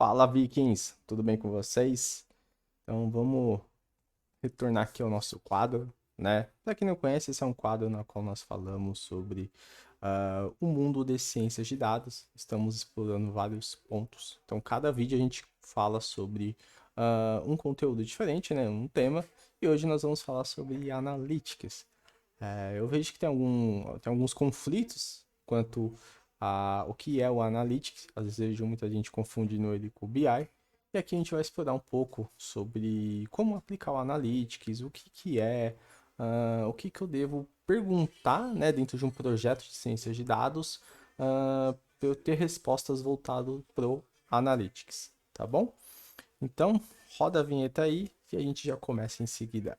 Fala, Vikings! Tudo bem com vocês? Então vamos retornar aqui ao nosso quadro, né? Para quem não conhece, esse é um quadro no qual nós falamos sobre o mundo de ciências de dados. Estamos explorando vários pontos. Então, cada vídeo a gente fala sobre um conteúdo diferente, né? Um tema. E hoje nós vamos falar sobre analytics. Eu vejo que tem alguns conflitos quanto a o que é o Analytics. Às vezes eu vejo muita gente confundindo ele com o BI. E aqui a gente vai explorar um pouco sobre como aplicar o Analytics, o que que é, o que que eu devo perguntar, né, dentro de um projeto de ciências de dados, para eu ter respostas voltado pro Analytics, tá bom? Então, roda a vinheta aí e a gente já começa em seguida.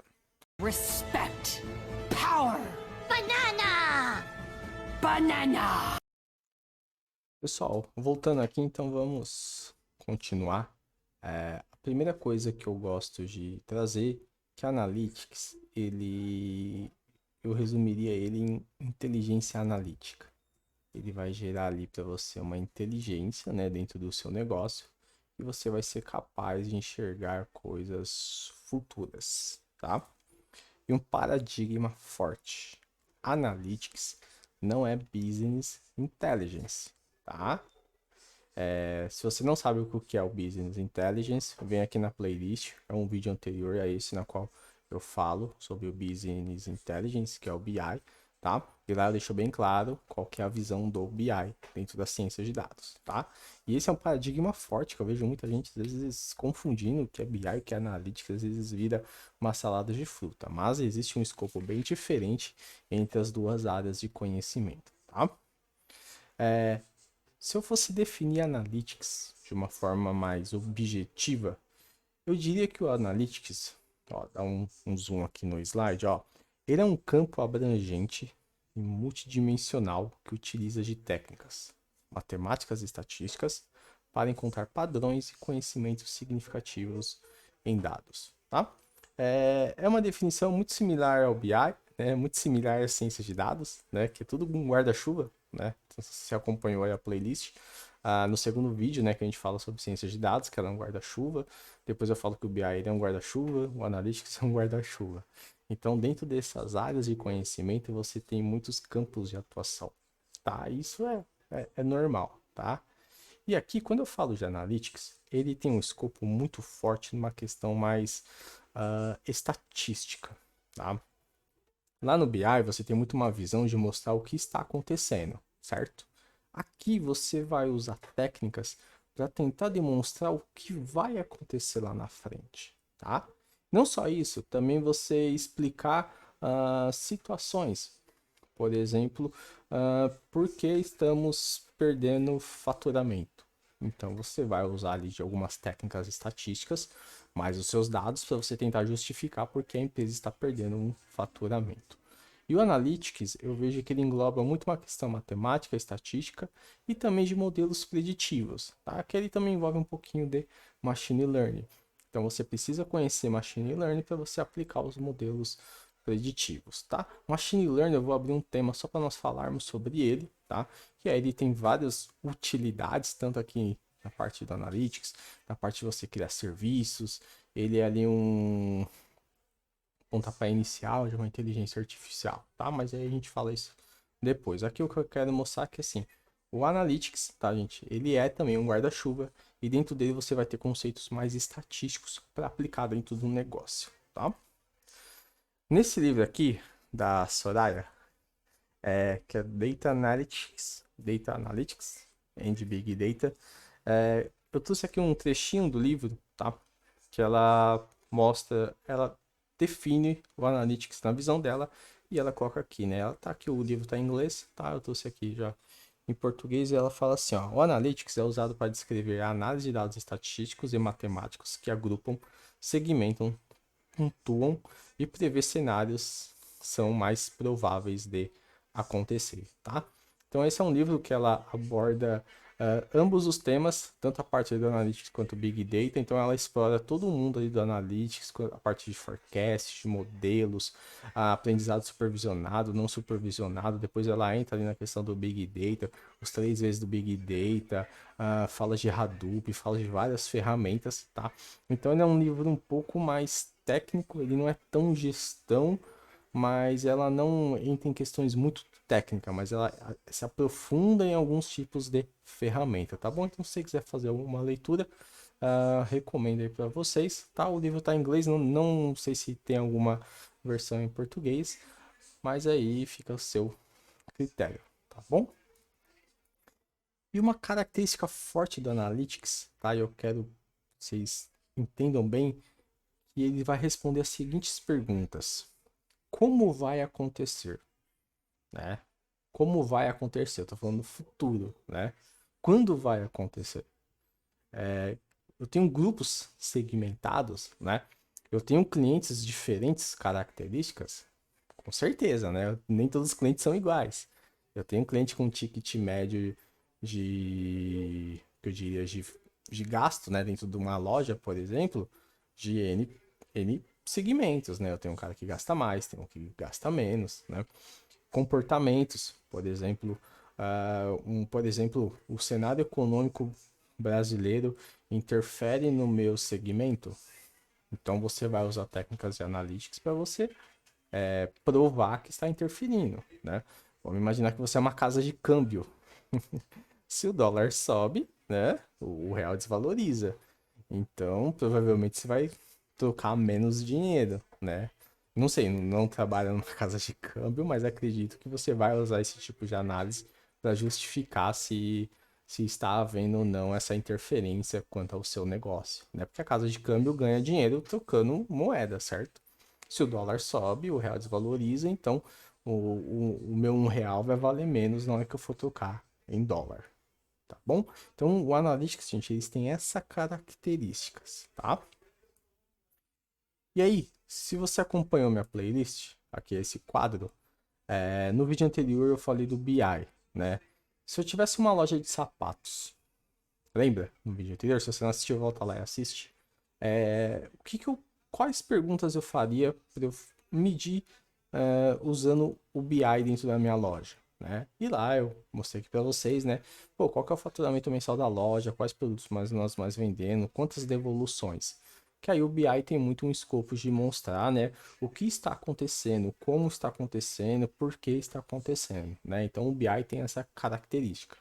Respect. Power. Banana! Banana. Pessoal, voltando aqui, então vamos continuar. A primeira coisa que eu gosto de trazer, que a Analytics, eu resumiria ele em inteligência analítica. Ele vai gerar ali para você uma inteligência, né, dentro do seu negócio, e você vai ser capaz de enxergar coisas futuras, tá? E um paradigma forte. Analytics não é business intelligence, tá? Se você não sabe o que é o Business Intelligence, vem aqui na playlist. É um vídeo anterior a esse na qual eu falo sobre o Business Intelligence, que é o BI, tá? E lá eu deixo bem claro qual que é a visão do BI dentro da ciência de dados, tá? E esse é um paradigma forte que eu vejo muita gente às vezes confundindo o que é BI e o que é Analytics, às vezes vira uma salada de fruta, mas existe um escopo bem diferente entre as duas áreas de conhecimento, tá? Se eu fosse definir Analytics de uma forma mais objetiva, eu diria que o Analytics, ó, dá um zoom aqui no slide, ó, ele é um campo abrangente e multidimensional que utiliza de técnicas, matemáticas e estatísticas para encontrar padrões e conhecimentos significativos em dados, tá? É uma definição muito similar ao BI, né? Muito similar à ciência de dados, né? Que é tudo um guarda-chuva, né? Então, se você acompanhou aí a playlist, no segundo vídeo, né, que a gente fala sobre ciências de dados, que ela é um guarda-chuva. Depois eu falo que o BI ele é um guarda-chuva, o Analytics é um guarda-chuva. Então, dentro dessas áreas de conhecimento, você tem muitos campos de atuação, tá? Isso é normal, tá? E aqui, quando eu falo de Analytics, ele tem um escopo muito forte numa questão mais estatística, tá? Lá no BI, você tem muito uma visão de mostrar o que está acontecendo, certo? Aqui você vai usar técnicas para tentar demonstrar o que vai acontecer lá na frente, tá? Não só isso, também você explicar situações. Por exemplo, por que estamos perdendo faturamento? Então você vai usar ali de algumas técnicas estatísticas, mais os seus dados para você tentar justificar por que a empresa está perdendo um faturamento. E o Analytics, eu vejo que ele engloba muito uma questão matemática, estatística e também de modelos preditivos, tá? Que ele também envolve um pouquinho de machine learning. Então você precisa conhecer machine learning para você aplicar os modelos preditivos, tá? Machine learning, eu vou abrir um tema só para nós falarmos sobre ele, tá? Que aí ele tem várias utilidades, tanto aqui na parte do Analytics, na parte de você criar serviços, ele é ali um pontapé inicial de uma inteligência artificial, tá? Mas aí a gente fala isso depois. Aqui o que eu quero mostrar é que, assim, o Analytics, tá, gente? Ele é também um guarda-chuva e dentro dele você vai ter conceitos mais estatísticos para aplicar dentro do negócio, tá? Nesse livro aqui, da Soraya, que é Data Analytics and Big Data, eu trouxe aqui um trechinho do livro, tá? Que ela mostra, ela define o Analytics na visão dela e ela coloca aqui, né? Ela tá aqui, o livro tá em inglês, tá? Eu trouxe aqui já em português e ela fala assim, ó: o Analytics é usado para descrever a análise de dados estatísticos e matemáticos que agrupam, segmentam, pontuam e prever cenários são mais prováveis de acontecer, tá? Então esse é um livro que ela aborda Ambos os temas, tanto a parte do Analytics quanto o Big Data, então ela explora todo o mundo ali do Analytics, a parte de forecast, de modelos, aprendizado supervisionado, não supervisionado, depois ela entra ali na questão do Big Data, os 3 V's do Big Data, fala de Hadoop, fala de várias ferramentas, tá? Então ele é um livro um pouco mais técnico, ele não é tão gestão, mas ela não entra em questões muito técnicas, mas ela se aprofunda em alguns tipos de ferramenta, tá bom? Então, se você quiser fazer alguma leitura, recomendo aí para vocês, tá? O livro tá em inglês, não sei se tem alguma versão em português, mas aí fica o seu critério, tá bom? E uma característica forte do Analytics, tá? Eu quero que vocês entendam bem que ele vai responder as seguintes perguntas: como vai acontecer, né? Como vai acontecer? Eu tô falando do futuro, né? Quando vai acontecer? Eu tenho grupos segmentados, né? Eu tenho clientes de diferentes características, com certeza, né? Nem todos os clientes são iguais. Eu tenho um cliente com ticket médio que eu diria, de gasto, né? Dentro de uma loja, por exemplo, de N segmentos, né? Eu tenho um cara que gasta mais, tem um que gasta menos, né? Comportamentos, por exemplo, por exemplo, o cenário econômico brasileiro interfere no meu segmento, então você vai usar técnicas de analytics para você provar que está interferindo, né? Vamos imaginar que você é uma casa de câmbio. Se o dólar sobe, né, o real desvaloriza. Então, provavelmente você vai trocar menos dinheiro, né? Não sei, não trabalho numa casa de câmbio, mas acredito que você vai usar esse tipo de análise para justificar se está havendo ou não essa interferência quanto ao seu negócio, né? Porque a casa de câmbio ganha dinheiro trocando moeda, certo? Se o dólar sobe, o real desvaloriza, então o meu R$ 1 vai valer menos na hora que eu for trocar em dólar, tá bom? Então, o Analytics, gente, eles têm essas características, tá? E aí, se você acompanhou minha playlist, aqui é esse quadro, no vídeo anterior eu falei do BI, né? Se eu tivesse uma loja de sapatos, lembra? No vídeo anterior, se você não assistiu, volta lá e assiste. Quais perguntas eu faria para eu medir usando o BI dentro da minha loja, né? E lá eu mostrei aqui para vocês, né? Pô, qual que é o faturamento mensal da loja, quais produtos nós mais vendendo, quantas devoluções. Que aí o BI tem muito um escopo de mostrar, né, o que está acontecendo, como está acontecendo, por que está acontecendo, né? Então o BI tem essa característica.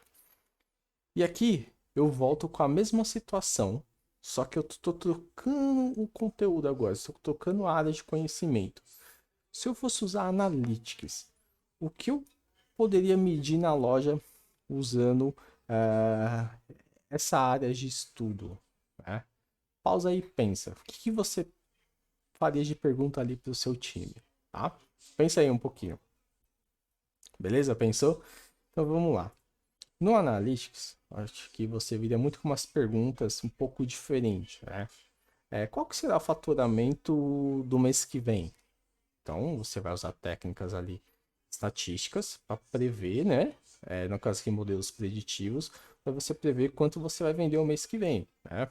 E aqui eu volto com a mesma situação, só que eu estou trocando o conteúdo agora, estou trocando a área de conhecimento. Se eu fosse usar Analytics, o que eu poderia medir na loja usando essa área de estudo, né? Pausa aí e pensa. O que você faria de pergunta ali para o seu time, tá? Pensa aí um pouquinho. Beleza? Pensou? Então vamos lá. No Analytics, acho que você viria muito com umas perguntas um pouco diferentes, né? Qual que será o faturamento do mês que vem? Então, você vai usar técnicas ali estatísticas para prever, né? No caso aqui, modelos preditivos, para você prever quanto você vai vender o mês que vem, né?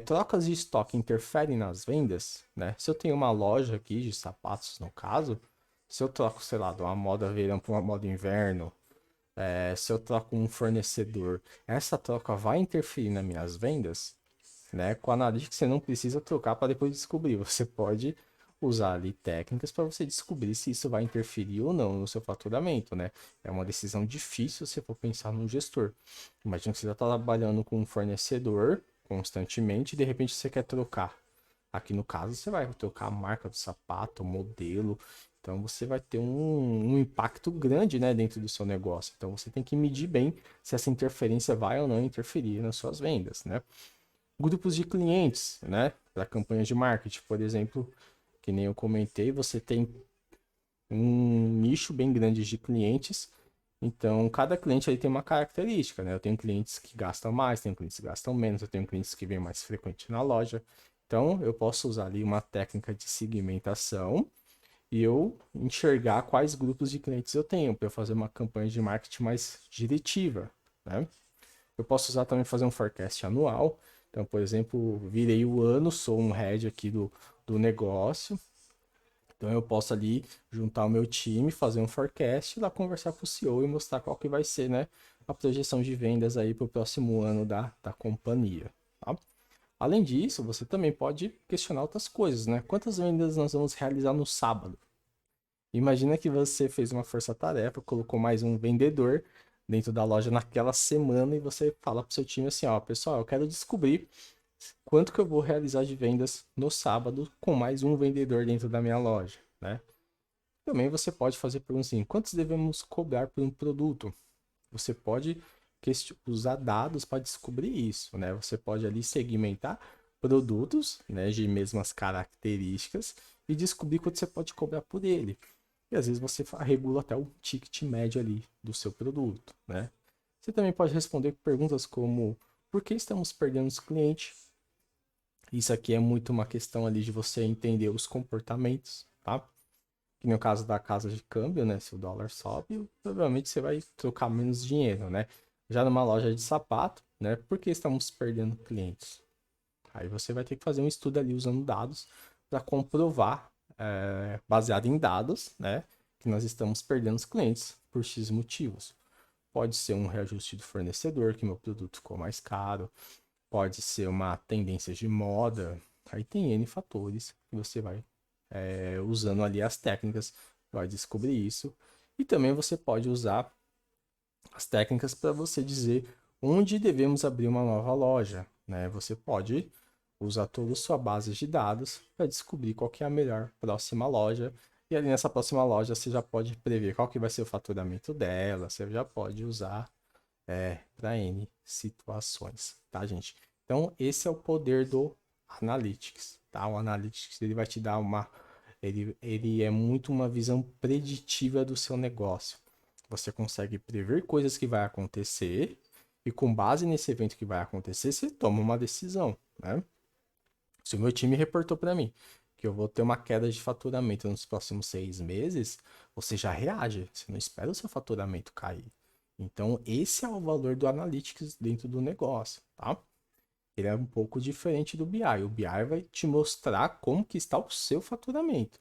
Trocas de estoque interferem nas vendas, né? Se eu tenho uma loja aqui de sapatos, no caso, se eu troco, sei lá, de uma moda verão para uma moda inverno, se eu troco um fornecedor, essa troca vai interferir nas minhas vendas, né? Com a Analytics você não precisa trocar para depois descobrir. Você pode usar ali técnicas para você descobrir se isso vai interferir ou não no seu faturamento, né? É uma decisão difícil se for pensar num gestor. Imagina que você está trabalhando com um fornecedor constantemente e de repente você quer trocar. Aqui no caso você vai trocar a marca do sapato, o modelo. Então você vai ter um impacto grande, né, dentro do seu negócio. Então você tem que medir bem se essa interferência vai ou não interferir nas suas vendas, né? Grupos de clientes, né? Para campanhas de marketing, por exemplo, que nem eu comentei, você tem um nicho bem grande de clientes. Então, cada cliente aí tem uma característica, né? Eu tenho clientes que gastam mais, tenho clientes que gastam menos, eu tenho clientes que vêm mais frequente na loja. Então, eu posso usar ali uma técnica de segmentação e eu enxergar quais grupos de clientes eu tenho para eu fazer uma campanha de marketing mais diretiva, né? Eu posso usar também fazer um forecast anual. Então, por exemplo, virei o ano, sou um head aqui do negócio. Então eu posso ali juntar o meu time, fazer um forecast, ir lá conversar com o CEO e mostrar qual que vai ser, né, a projeção de vendas aí para o próximo ano da companhia. Tá? Além disso, você também pode questionar outras coisas, né? Quantas vendas nós vamos realizar no sábado? Imagina que você fez uma força-tarefa, colocou mais um vendedor dentro da loja naquela semana e você fala para o seu time assim, ó, pessoal, eu quero descobrir quanto que eu vou realizar de vendas no sábado com mais um vendedor dentro da minha loja, né? Também você pode fazer perguntas assim, quantos devemos cobrar por um produto? Você pode usar dados para descobrir isso, né? Você pode ali segmentar produtos, né, de mesmas características e descobrir quanto você pode cobrar por ele. E às vezes você regula até o ticket médio ali do seu produto, né? Você também pode responder perguntas como por que estamos perdendo os clientes? Isso aqui é muito uma questão ali de você entender os comportamentos, tá? Que no caso da casa de câmbio, né? Se o dólar sobe, provavelmente você vai trocar menos dinheiro, né? Já numa loja de sapato, né? Por que estamos perdendo clientes? Aí você vai ter que fazer um estudo ali usando dados para comprovar, baseado em dados, né? Que nós estamos perdendo os clientes por X motivos. Pode ser um reajuste do fornecedor, que meu produto ficou mais caro. Pode ser uma tendência de moda. Aí tem N fatores que você vai usando ali as técnicas, vai descobrir isso. E também você pode usar as técnicas para você dizer onde devemos abrir uma nova loja, né? Você pode usar toda a sua base de dados para descobrir qual que é a melhor próxima loja. E ali nessa próxima loja você já pode prever qual que vai ser o faturamento dela, você já pode usar para N situações, tá, gente? Então, esse é o poder do Analytics, tá? O Analytics, ele vai te dar ele é muito uma visão preditiva do seu negócio. Você consegue prever coisas que vai acontecer e com base nesse evento que vai acontecer, você toma uma decisão, né? Se o meu time reportou para mim que eu vou ter uma queda de faturamento nos próximos 6 meses, você já reage, você não espera o seu faturamento cair. Então, esse é o valor do Analytics dentro do negócio, tá? Ele é um pouco diferente do BI. O BI vai te mostrar como que está o seu faturamento.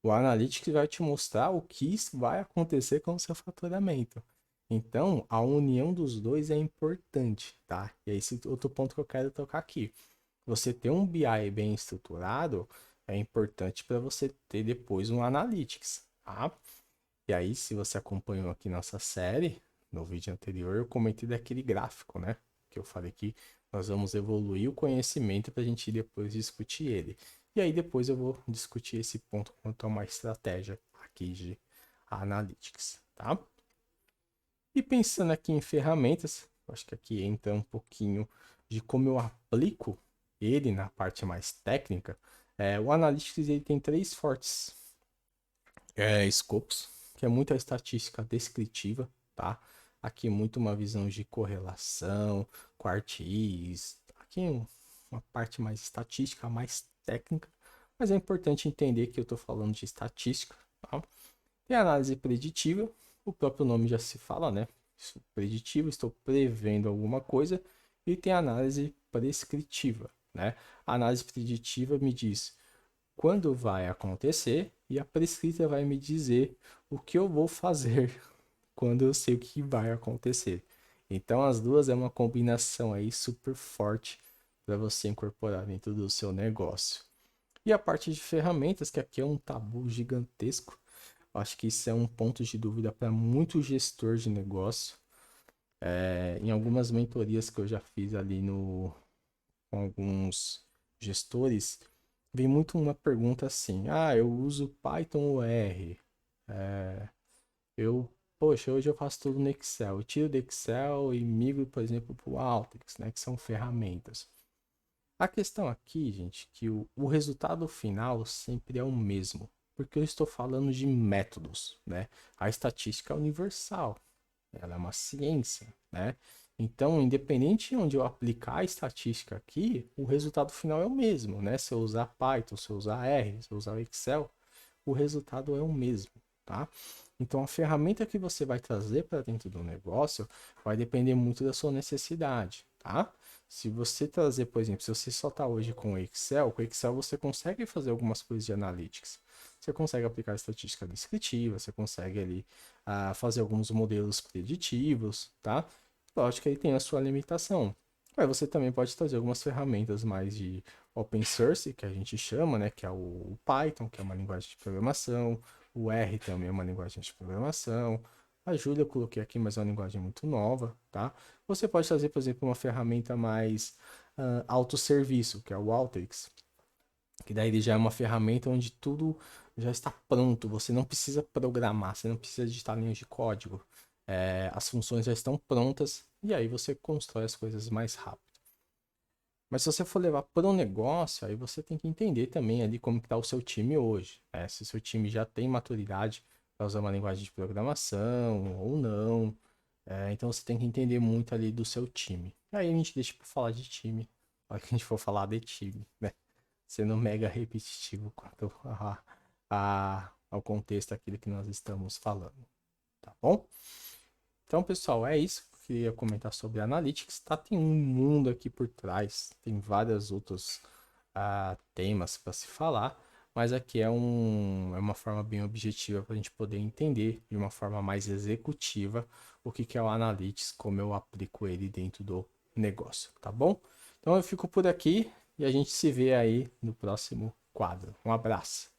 O Analytics vai te mostrar o que vai acontecer com o seu faturamento. Então, a união dos dois é importante, tá? E é esse outro ponto que eu quero tocar aqui. Você ter um BI bem estruturado é importante para você ter depois um Analytics, tá? E aí, se você acompanhou aqui nossa série, no vídeo anterior, eu comentei daquele gráfico, né? Que eu falei que nós vamos evoluir o conhecimento para a gente depois discutir ele. E aí, depois eu vou discutir esse ponto quanto a uma estratégia aqui de Analytics, tá? E pensando aqui em ferramentas, acho que aqui entra um pouquinho de como eu aplico ele na parte mais técnica. O Analytics ele tem três fortes escopos, que é muita estatística descritiva, tá? Aqui muito uma visão de correlação, quartis, aqui uma parte mais estatística, mais técnica, mas é importante entender que eu estou falando de estatística, tá? Tem análise preditiva, o próprio nome já se fala, né? Preditivo, estou prevendo alguma coisa, e tem análise prescritiva, né? A análise preditiva me diz quando vai acontecer e a prescrita vai me dizer o que eu vou fazer quando eu sei o que vai acontecer. Então as duas é uma combinação aí super forte para você incorporar dentro do seu negócio. E a parte de ferramentas, que aqui é um tabu gigantesco. Eu acho que isso é um ponto de dúvida para muito gestor de negócio. Em algumas mentorias que eu já fiz ali com alguns gestores, vem muito uma pergunta assim: ah, eu uso Python ou R? Poxa, hoje eu faço tudo no Excel. Eu tiro do Excel e migro, por exemplo, para o Alteryx, né, que são ferramentas. A questão aqui, gente, que o resultado final sempre é o mesmo, porque eu estou falando de métodos, né? A estatística é universal, ela é uma ciência, né? Então, independente de onde eu aplicar a estatística aqui, o resultado final é o mesmo, né? Se eu usar Python, se eu usar R, se eu usar Excel, o resultado é o mesmo, tá? Então, a ferramenta que você vai trazer para dentro do negócio vai depender muito da sua necessidade, tá? Se você trazer, por exemplo, se você só está hoje com o Excel você consegue fazer algumas coisas de analytics. Você consegue aplicar estatística descritiva, você consegue ali fazer alguns modelos preditivos, tá? Lógico que aí tem a sua limitação. Mas você também pode trazer algumas ferramentas mais de open source, que a gente chama, né? Que é o Python, que é uma linguagem de programação. O R também é uma linguagem de programação. A Julia eu coloquei aqui, mas é uma linguagem muito nova, tá? Você pode trazer, por exemplo, uma ferramenta mais autosserviço, que é o Alteryx. Que daí ele já é uma ferramenta onde tudo já está pronto. Você não precisa programar, você não precisa digitar linhas de código. As funções já estão prontas e aí você constrói as coisas mais rápido. Mas se você for levar para um negócio, aí você tem que entender também ali como está o seu time hoje, né? Se o seu time já tem maturidade para usar uma linguagem de programação ou não. Então você tem que entender muito ali do seu time. Aí a gente deixa para falar de time, na hora que a gente for falar de time, né? Sendo mega repetitivo quanto ao contexto aquilo que nós estamos falando, tá bom? Então, pessoal, é isso que eu queria comentar sobre Analytics, tá? Tem um mundo aqui por trás, tem vários outros temas para se falar, mas aqui é uma forma bem objetiva para a gente poder entender de uma forma mais executiva o que é o Analytics, como eu aplico ele dentro do negócio, tá bom? Então eu fico por aqui e a gente se vê aí no próximo quadro. Um abraço.